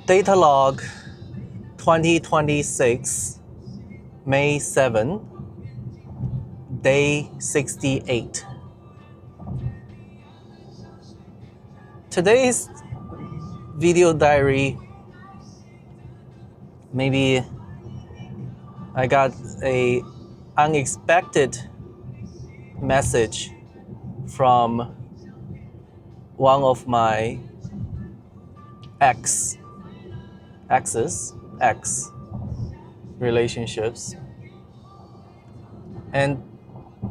Data log 2026, May 7, day 68. Today's video diary, maybe I got a unexpected message from one of my ex relationships, and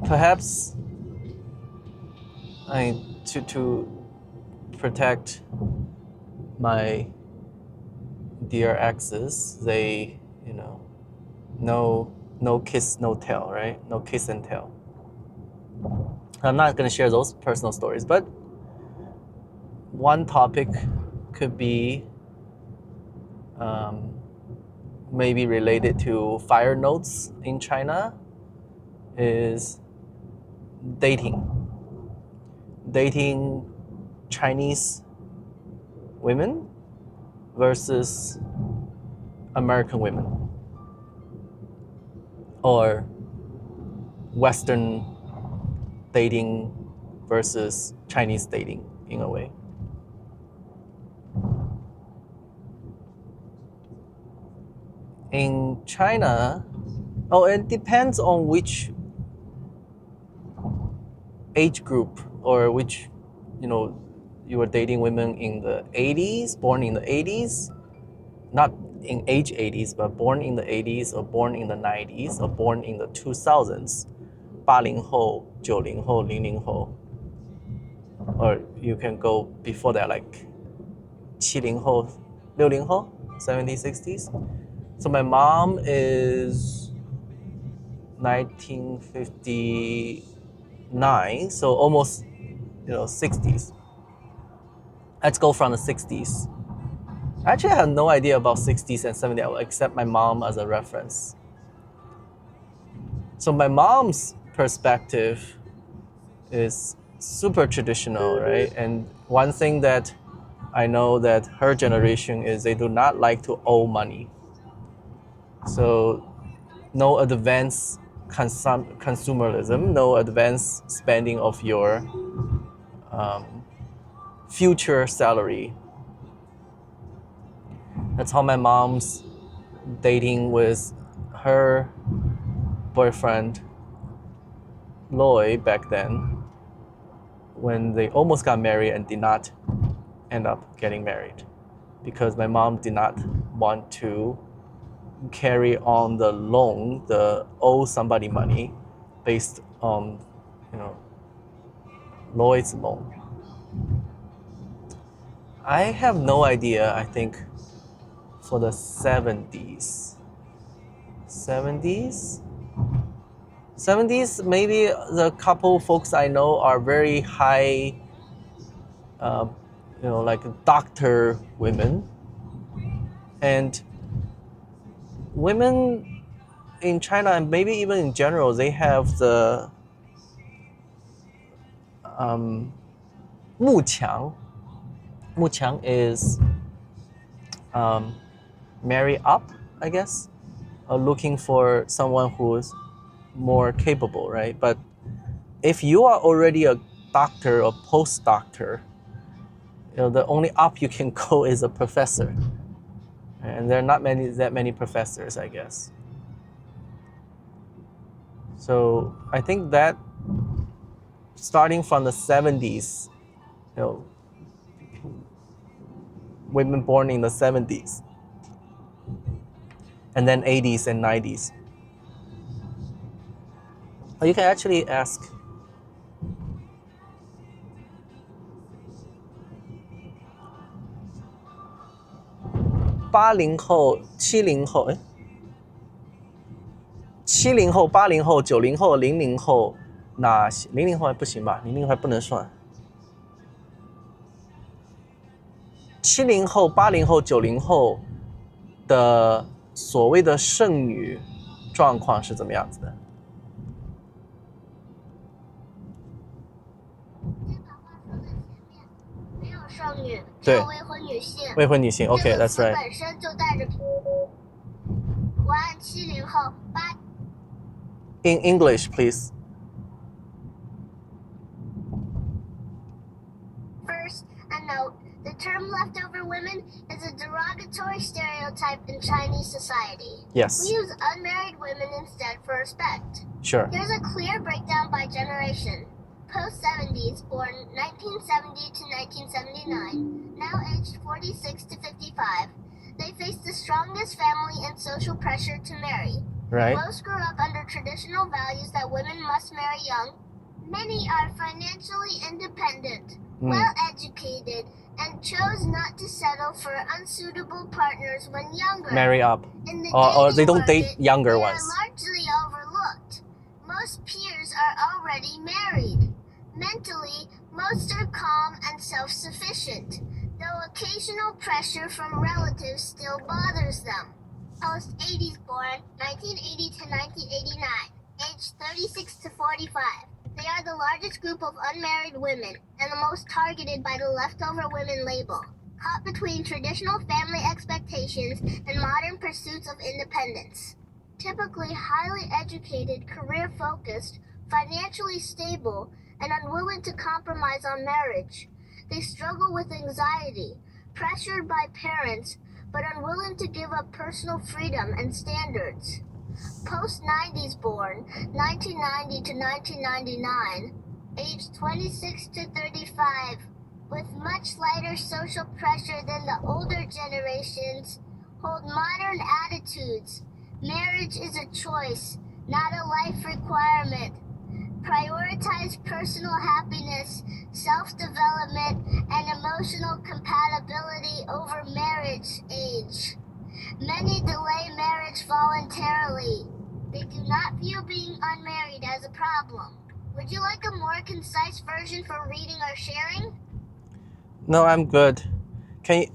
perhaps to protect my dear exes, they, no kiss, no tell, right? No kiss and tell. I'm not going to share those personal stories, but one topic could be maybe related to fire notes in China is dating Chinese women versus American women, or Western dating versus Chinese dating, in a way. In China, it depends on which age group, or which, you were dating women in the 80s, born in the 80s, not in age 80s, but born in the 80s, or born in the 90s, or born in the 2000s, 80后, 90后, 00后, or you can go before that, like 70后, 60后, 70s, 60s. So my mom is 1959, so almost, 60s. Let's go from the 60s. Actually, I have no idea about 60s and 70s. I will accept my mom as a reference. So my mom's perspective is super traditional, right? And one thing that I know that her generation is, they do not like to owe money. So no advanced consumerism, no advanced spending of your future salary. That's how my mom's dating with her boyfriend Lloyd back then, when they almost got married and did not end up getting married, because my mom did not want to carry on the loan, the owe somebody money based on, Lloyd's loan. I have no idea. I think for the 70s, maybe the couple folks I know are very high, like doctor women. And women in China, and maybe even in general, they have the 慕强. 慕强 is marry up, I guess, looking for someone who's more capable, right? But if you are already a doctor or postdoctor, the only up you can go is a professor, and there are not that many professors, I guess. So I think that starting from the 70s, women born in the 70s, and then 80s and 90s. You can actually ask 80后、70后，70后、80后、90后、00后，那00后还不行吧？00后还不能算。70后、80后、90后的所谓的剩女状况是怎么样子的？没有剩女。对，未婚女性。未婚女性。OK, 这个 that's 词 right. 本身就带着我按70后8 In English, please. First, a note. The term leftover women is a derogatory stereotype in Chinese society. Yes. We use unmarried women instead for respect. Sure. Here's a clear breakdown by generation. Post-70s, born 1970 to 1979, now aged 46 to 55, they face the strongest family and social pressure to marry. Right. Most grew up under traditional values that women must marry young. Many are financially independent, well-educated, and chose not to settle for unsuitable partners when younger. Marry up. In the Or they dating don't date market, younger they ones. are largely overlooked. Most peers are already married. Mentally, most are calm and self-sufficient, though occasional pressure from relatives still bothers them. Post-80s born, 1980 to 1989, aged 36 to 45. They are the largest group of unmarried women and the most targeted by the leftover women label, caught between traditional family expectations and modern pursuits of independence. Typically highly educated, career-focused, financially stable, and unwilling to compromise on marriage. They struggle with anxiety, pressured by parents, but unwilling to give up personal freedom and standards. Post-90s born, 1990 to 1999, aged 26 to 35, with much lighter social pressure than the older generations, hold modern attitudes. Marriage is a choice, not a life requirement. Prioritize personal happiness, self-development, and emotional compatibility over marriage age. Many delay marriage voluntarily. They do not view being unmarried as a problem. Would you like a more concise version for reading or sharing? No, I'm good. Can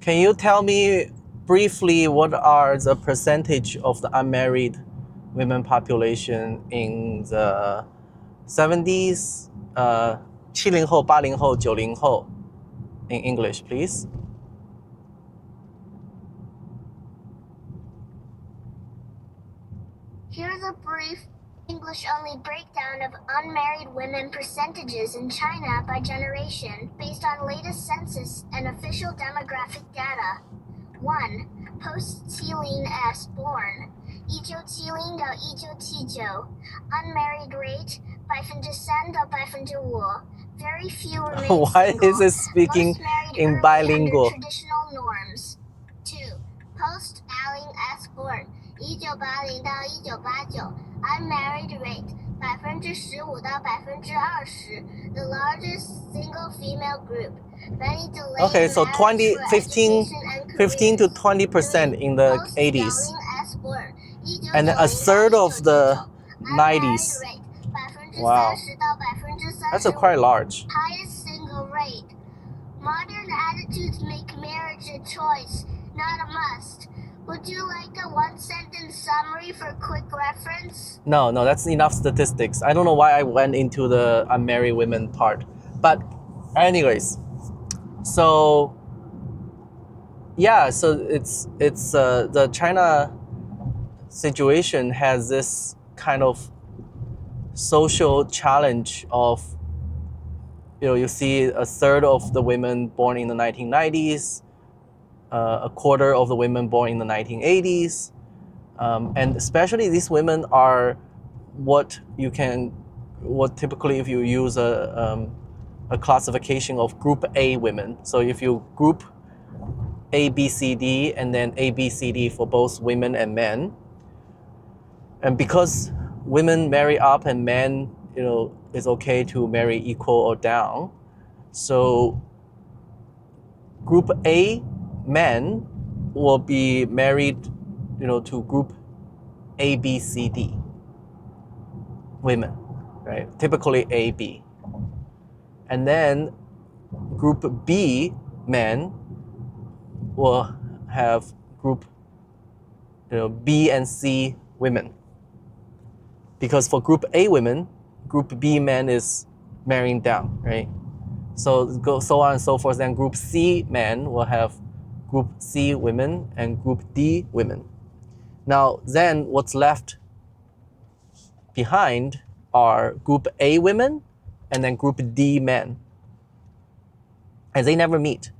you tell me briefly what are the percentage of the unmarried women population in the 70s, 70后、80后、90后 in English, please? Here's a brief English-only breakdown of unmarried women percentages in China by generation based on latest census and official demographic data. 1. Post-Qilin S born, 1970到1979, unmarried rate 3%到5%. Very few remain Why single. is it speaking Most married in early bilingual? under traditional norms. 2. Post-Alin S born, 1980到1989, unmarried rate 15%到20%, the largest single female group. Many delay Okay, so marriage for 15 education and 15 to careers. 20% in the 80s. Post-Alin S born, And a third of the 90s. Wow. That's a quite large. Highest single rate. Modern attitudes make marriage a choice, not a must. Would you like a one-sentence summary for quick reference? No, that's enough statistics. I don't know why I went into the unmarried women part. But anyways, so yeah, so it's the China situation has this kind of social challenge of, you see a third of the women born in the 1990s, a quarter of the women born in the 1980s, and especially these women are what typically if you use a classification of group A women. So if you group A, B, C, D, and then A, B, C, D for both women and men, and because women marry up and men, it's okay to marry equal or down. So group A men will be married, to group A, B, C, D women, right? Typically A, B. And then group B men will have group, B and C women. Because for group A women, group B men is marrying down, right? So go so on and so forth. Then group C men will have group C women and group D women. Now then what's left behind are group A women and then group D men. And they never meet.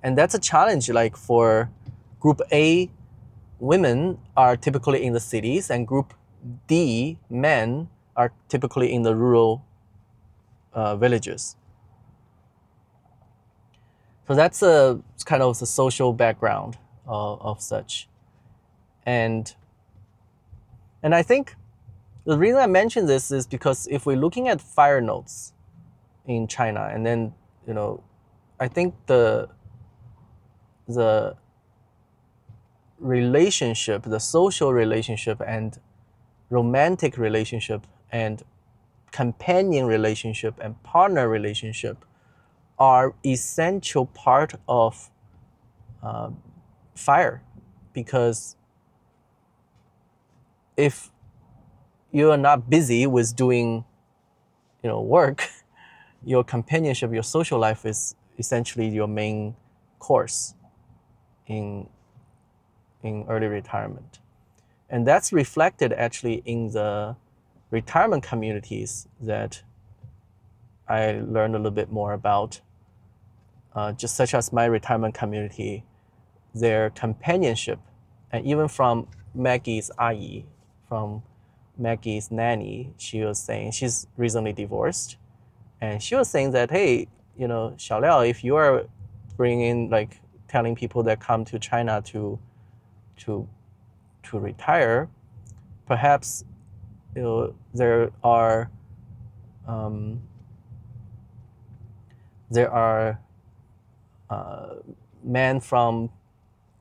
And that's a challenge, like for group A women are typically in the cities and group D men are typically in the rural villages. So that's a kind of the social background of such. And I think the reason I mention this is because if we're looking at fire notes in China, and then, you know, I think the relationship, the social relationship and romantic relationship and companion relationship and partner relationship are essential part of fire, because if you are not busy with doing, you know, work, your companionship, your social life is essentially your main course in early retirement. And that's reflected actually in the retirement communities that I learned a little bit more about, just such as my retirement community, their companionship, and even from Maggie's ayi, from Maggie's nanny, she was saying, she's recently divorced, and she was saying that, hey, you know, Xiaoliao, if you are bringing, like, telling people that come to China to retire, perhaps, you know, there are men from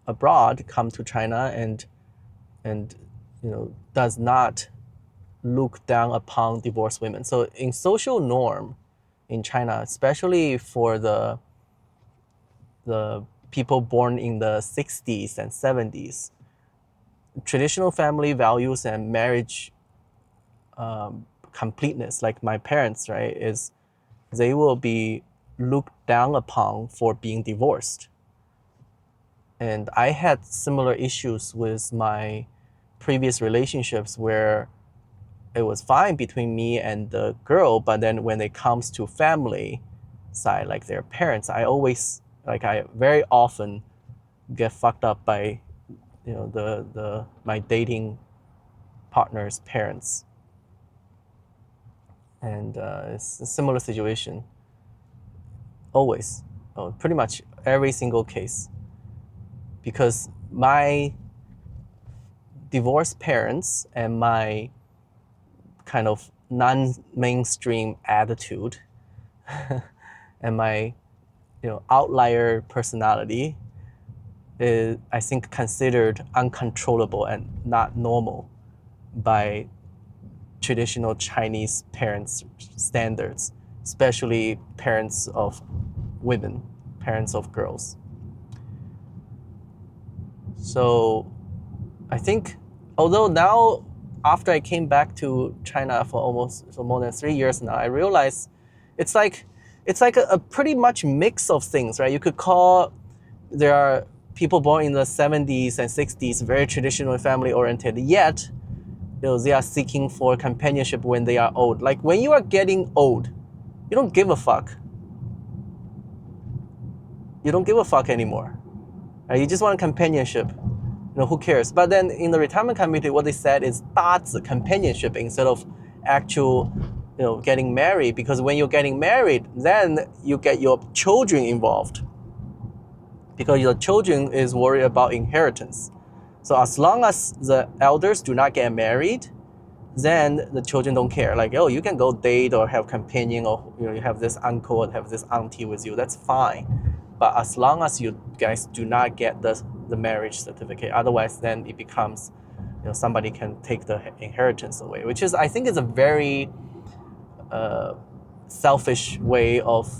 abroad come to China and you know, does not look down upon divorced women. So in social norm in China, especially for the people born in the 60s and 70s, traditional family values and marriage completeness, like my parents, right, is they will be looked down upon for being divorced. And I had similar issues with my previous relationships where it was fine between me and the girl, but then when it comes to family side, like their parents, I very often get fucked up by, you know, my dating partner's parents. And it's a similar situation, always, pretty much every single case, because my divorced parents and my kind of non-mainstream attitude and my, you know, outlier personality is, I think, considered uncontrollable and not normal by traditional Chinese parents' standards, especially parents of women, parents of girls. So I think, although now, after I came back to China for more than 3 years now, I realized it's like a pretty much mix of things, right? You could call, there are people born in the 70s and 60s, very traditional family oriented, yet, you know, they are seeking for companionship when they are old. Like when you are getting old, you don't give a fuck. You don't give a fuck anymore. Right? You just want companionship. You know, who cares? But then in the retirement community, what they said is 搭子 companionship instead of actual, you know, getting married. Because when you're getting married, then you get your children involved. Because your children is worried about inheritance. So as long as the elders do not get married, then the children don't care. Like, oh, you can go date or have companion, or, you know, you have this uncle or have this auntie with you, that's fine. But as long as you guys do not get the marriage certificate, otherwise then it becomes, you know, somebody can take the inheritance away, which is, I think, is a very selfish way of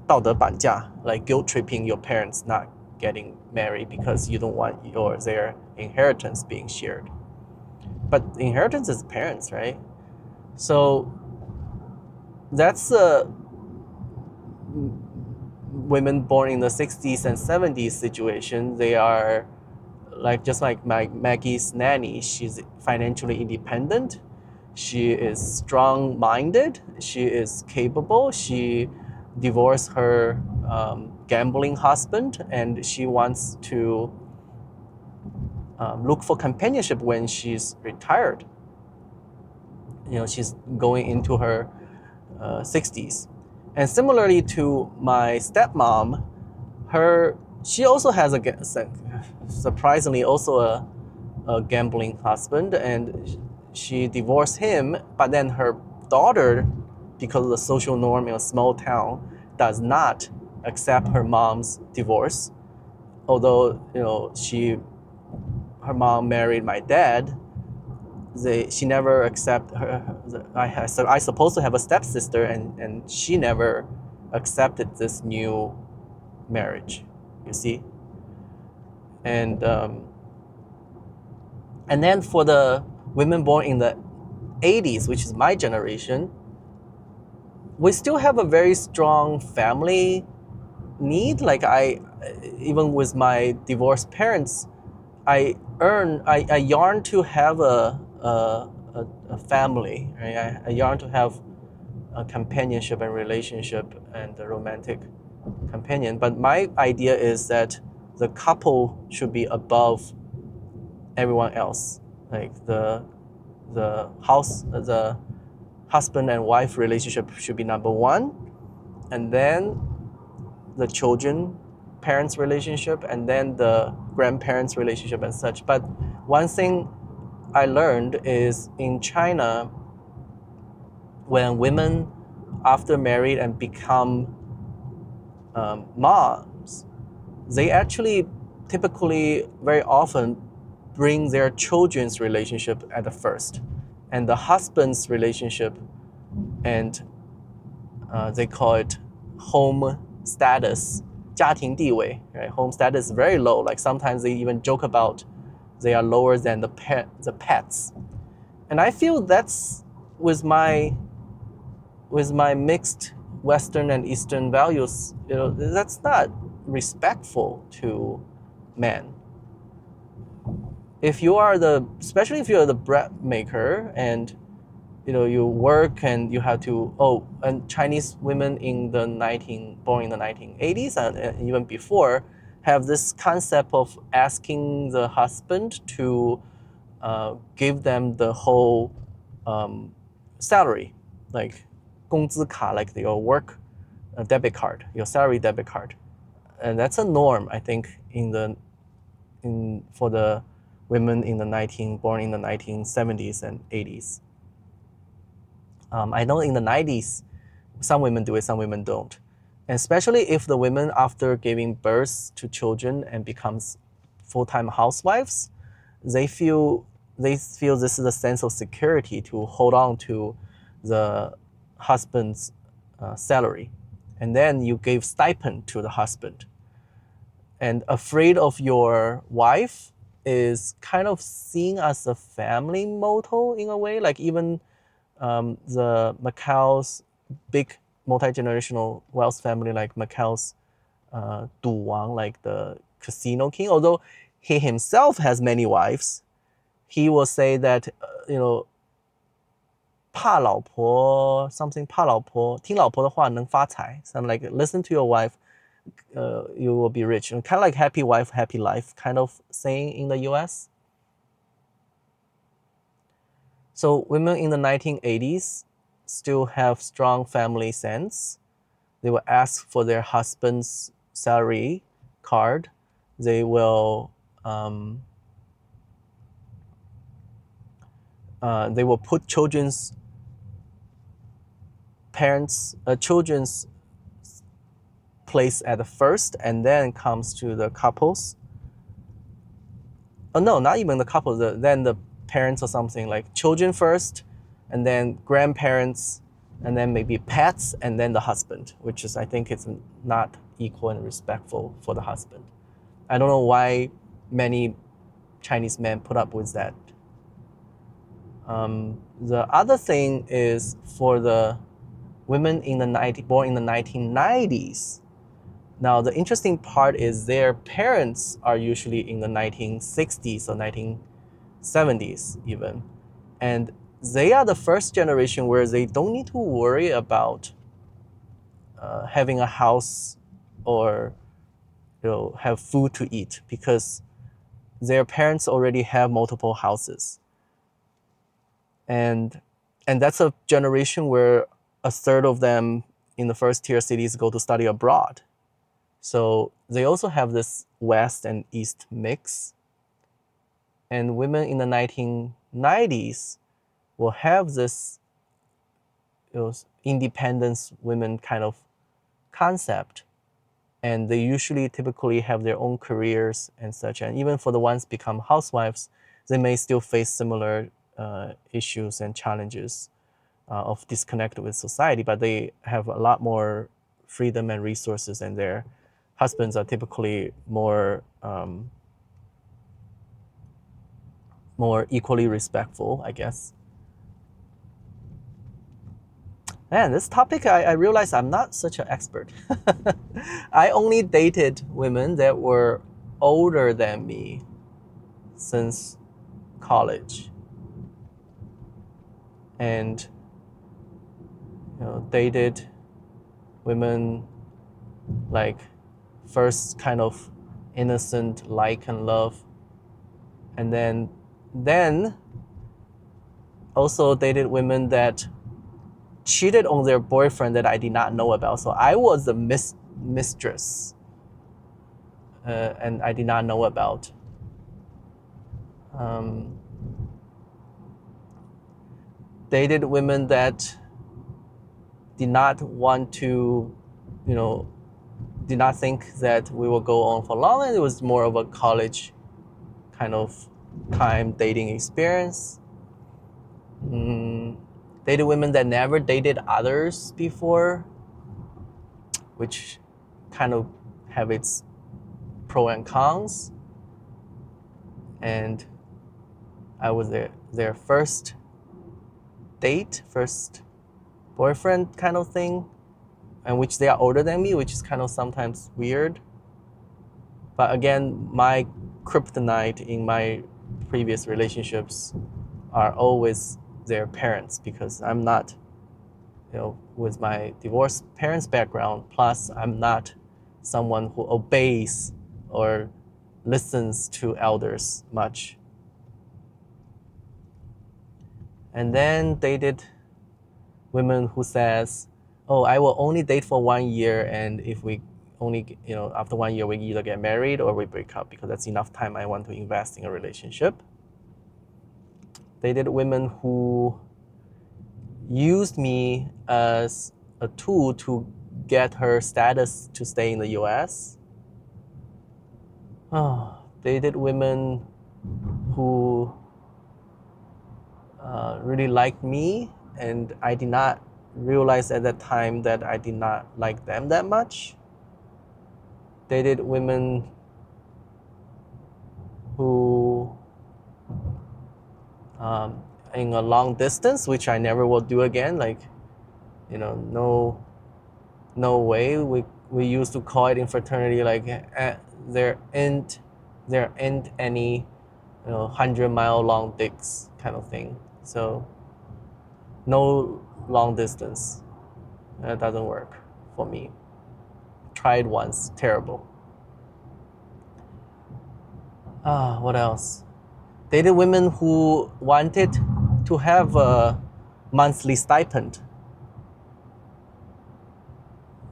道德绑架, like guilt tripping your parents not getting married because you don't want their inheritance being shared. But inheritance is parents, right? So that's women born in the 60s and 70s situation, they are just like Maggie's nanny. She's financially independent. She is strong-minded. She is capable. She divorced her gambling husband, and she wants to look for companionship when she's retired. She's going into her 60s. And similarly to my stepmom, she also has surprisingly also a gambling husband, and she divorced him, but then her daughter, because of the social norm in a small town, does not accept her mom's divorce. Although her mom married my dad, she never accepted her. I supposed to have a stepsister, and she never accepted this new marriage. You see, and then for the women born in the 80s, which is my generation, we still have a very strong family need. Like even with my divorced parents, I yearn to have a family. Right? I yearn to have a companionship and relationship and a romantic companion. But my idea is that the couple should be above everyone else. Like the husband and wife relationship should be number one, and then the children parents relationship, and then the grandparents relationship and such. But one thing I learned is in China, when women after married and become moms, they actually typically very often bring their children's relationship at the first, and the husband's relationship, and they call it home status, 家庭地位, right? Home status is very low. Like sometimes they even joke about they are lower than the pets. And I feel that's with my mixed Western and Eastern values, that's not respectful to men. Especially if you're the bread maker, and you work and you have to, and Chinese women born in the 1980s and even before have this concept of asking the husband to give them the whole salary, like 工资卡, like your work debit card, your salary debit card. And that's a norm, I think, for the women born in the 1970s and 80s. I know in the 90s, some women do it, some women don't. And especially if the women, after giving birth to children and becomes full-time housewives, they feel this is a sense of security to hold on to the husband's salary. And then you give stipend to the husband. And afraid of your wife is kind of seen as a family motto in a way. Like even the Macau's big multi-generational wealth family, like Macau's Du Wang, like the casino king, although he himself has many wives, he will say that, 怕老婆 something 怕老婆 听老婆的话能发财 something like listen to your wife, you will be rich. And kind of like happy wife, happy life kind of saying in the US. So women in the 1980s still have strong family sense. They will ask for their husband's salary card. They will put children's place at the first, and then comes to the couples. Oh no, not even the couples. Then the parents or something, like children first, and then grandparents, and then maybe pets, and then the husband, which is, I think, it's not equal and respectful for the husband. I don't know why many Chinese men put up with that. The other thing is for the women born in the 1990s, Now, the interesting part is their parents are usually in the 1960s or 1970s even. And they are the first generation where they don't need to worry about having a house or have food to eat, because their parents already have multiple houses. And that's a generation where a third of them in the first tier cities go to study abroad. So they also have this West and East mix. And women in the 1990s will have this independence women kind of concept. And they usually typically have their own careers and such. And even for the ones become housewives, they may still face similar issues and challenges of disconnect with society, but they have a lot more freedom and resources, and their husbands are typically more equally respectful, I guess. Man, this topic, I realize I'm not such an expert. I only dated women that were older than me since college. And dated women like first kind of innocent like and love, and then also dated women that cheated on their boyfriend that I did not know about. So I was the mistress, and I did not know about. Dated women that did not want to, did not think that we will go on for long, and it was more of a college kind of time dating experience. Dated women that never dated others before, which kind of have its pro and cons. And I was their first date, first boyfriend kind of thing, and which they are older than me, which is kind of sometimes weird. But again, my kryptonite in my previous relationships are always their parents, because I'm not, with my divorced parents' background, plus I'm not someone who obeys or listens to elders much. And then dated women who says, oh, I will only date for 1 year, and if we only, after 1 year we either get married or we break up, because that's enough time I want to invest in a relationship. Dated women who used me as a tool to get her status to stay in the US. Dated women who really liked me, and I did not realize at that time that I did not like them that much. Dated women who in a long distance, which I never will do again, like, no way. We used to call it in fraternity, like, there ain't any 100-mile long dicks kind of thing. So no long distance. That doesn't work for me. Tried once, terrible. What else? Dated women who wanted to have a monthly stipend.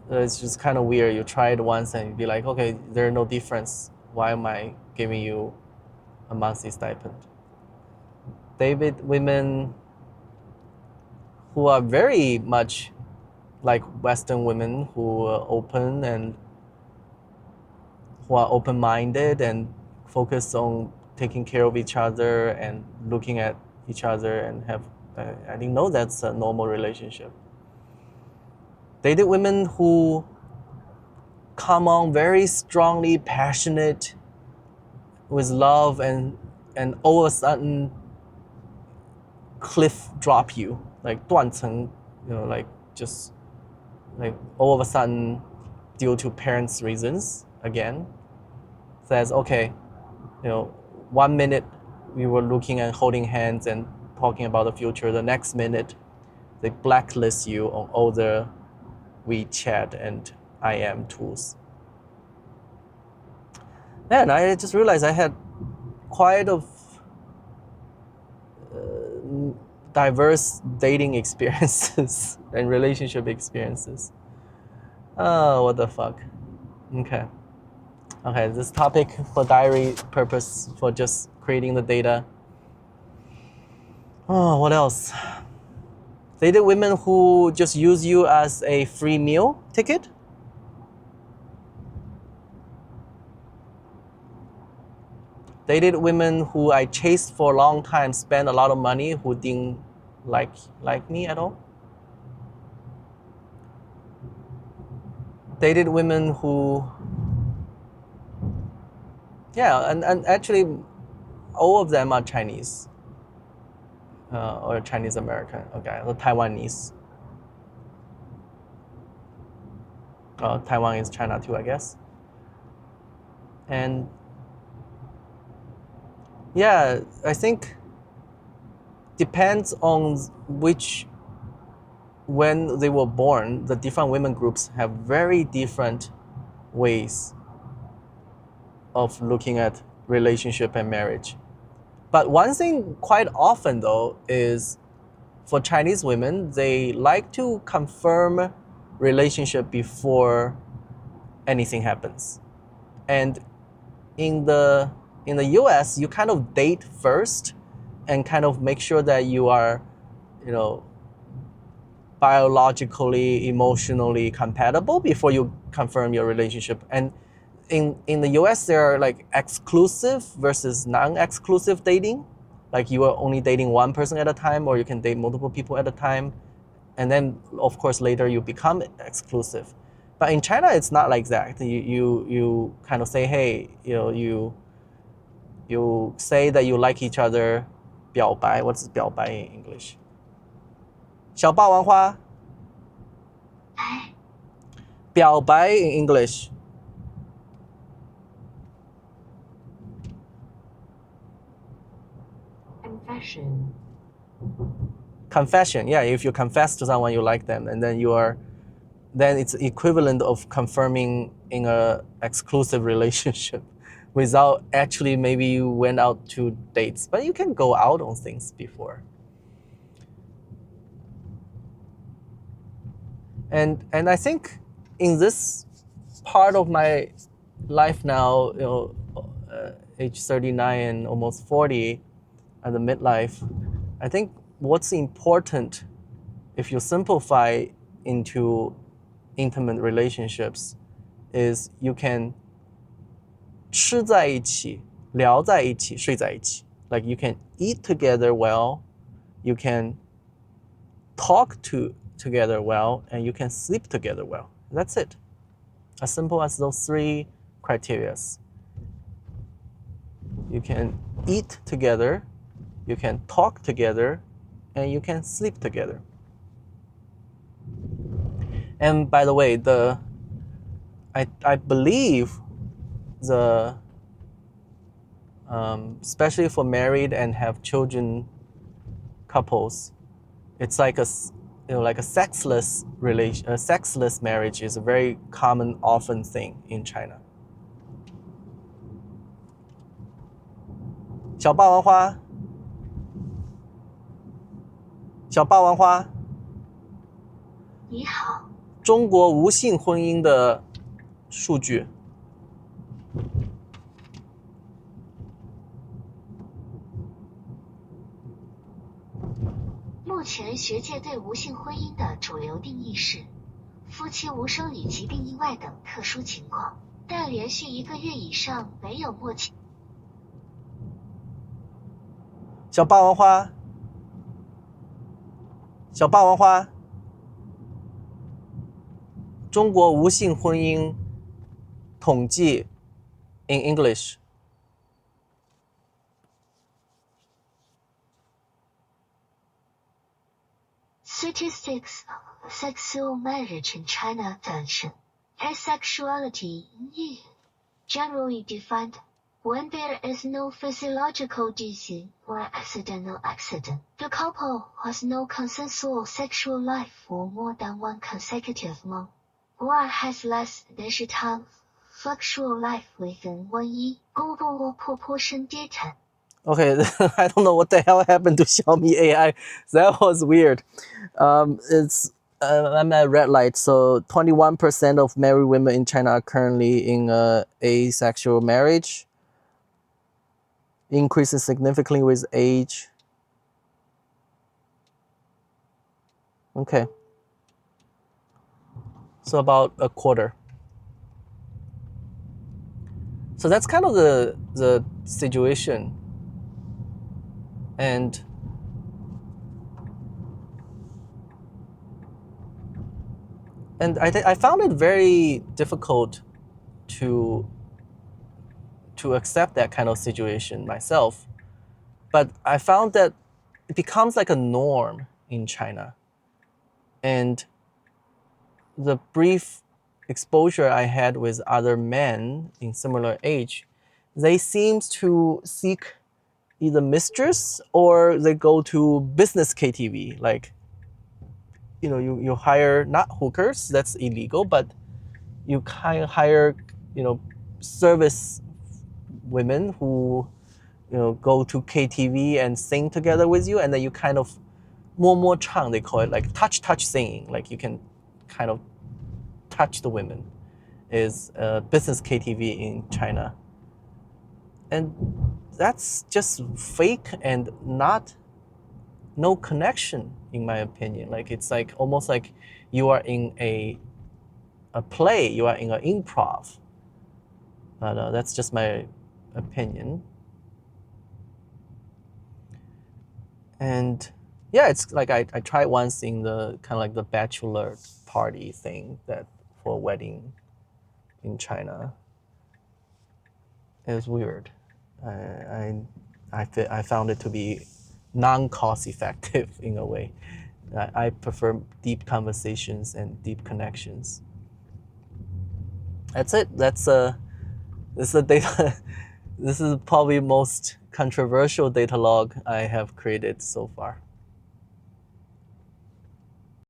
It's just kind of weird. You try it once and you'd be like, okay, there's no difference. Why am I giving you a monthly stipend? Dated women who are very much like Western women, who are open and who are open-minded and focus on taking care of each other and looking at each other and have, I didn't know that's a normal relationship. Dated women who come on very strongly passionate with love, and all of a sudden cliff drop you, like 断层, like just like all of a sudden due to parents' reasons, again, says, okay, 1 minute we were looking and holding hands and talking about the future. The next minute, they blacklist you on all the WeChat and IM tools. And I just realized I had quite a diverse dating experiences and relationship experiences. Oh, what the fuck. Okay, this topic for diary purpose, for just creating the data. Oh, what else? Dated women who just use you as a free meal ticket? Dated women who I chased for a long time, spent a lot of money, who didn't like me at all? Dated women who, yeah, and actually all of them are Chinese. Or Chinese American, okay, the Taiwanese. Taiwan is China too, I guess. And yeah, I think depends on when they were born, the different women groups have very different ways of looking at relationship and marriage. But one thing quite often though is for Chinese women, they like to confirm relationship before anything happens. And in the US, you kind of date first and kind of make sure that you are, biologically, emotionally compatible before you confirm your relationship. And in the US, there are like exclusive versus non-exclusive dating. Like you are only dating one person at a time, or you can date multiple people at a time. And then, of course, later you become exclusive. But in China, it's not like that. You kind of say, hey, you say that you like each other. 表白, what's 表白 in English? 小霸王花. 表白 in English. Confession, yeah. If you confess to someone you like them, and then it's equivalent of confirming in a exclusive relationship without actually maybe you went out to dates, but you can go out on things before. And I think in this part of my life now, age 39 and almost 40 at the midlife, I think what's important, if you simplify into intimate relationships, is you can 吃在一起, 聊在一起, 睡在一起. Like you can eat together well, you can talk together well, and you can sleep together well. That's it. As simple as those three criteria. You can eat together, you can talk together, and you can sleep together. And by the way, I believe especially for married and have children couples, it's like a sexless sexless marriage is a very common, often thing in China. 小霸王花，小霸王花，你好。中国无性婚姻的数据。目前学界对无性婚姻的主流定义是，夫妻无生理疾病意外等特殊情况，但连续1个月以上没有默契。小霸王花，小霸王花，中国无性婚姻统计 in English。Statistics of sexual marriage in China 诞生 Asexuality, generally defined when there is no physiological disease or accidental accident. The couple has no consensual sexual life for more than one consecutive month, or has less than time sexual life within 1 year. Global proportion data. Okay, I don't know what the hell happened to Xiaomi AI. That was weird. I'm at red light. So 21% of married women in China are currently in a asexual marriage. Increases significantly with age. Okay. So about a quarter. So that's kind of the situation. And I found it very difficult to accept that kind of situation myself. But I found that it becomes like a norm in China. And the brief exposure I had with other men in similar age, they seem to seek either mistress or they go to business KTV. Like, you hire not hookers, that's illegal, but you kind of hire, service women who, go to KTV and sing together with you, and then you kind of more chang, they call it, like touch singing, like you can kind of touch the women, is business KTV in China. And that's just fake and no connection, in my opinion. Like, it's like almost like you are in a play, you are in an improv. But that's just my opinion. And yeah, it's like I tried once in the kind of like the bachelor party thing, that for a wedding in China. It was weird. I found it to be non-cost effective in a way. I prefer deep conversations and deep connections. That's it. This is the data. This is probably most controversial data log I have created so far.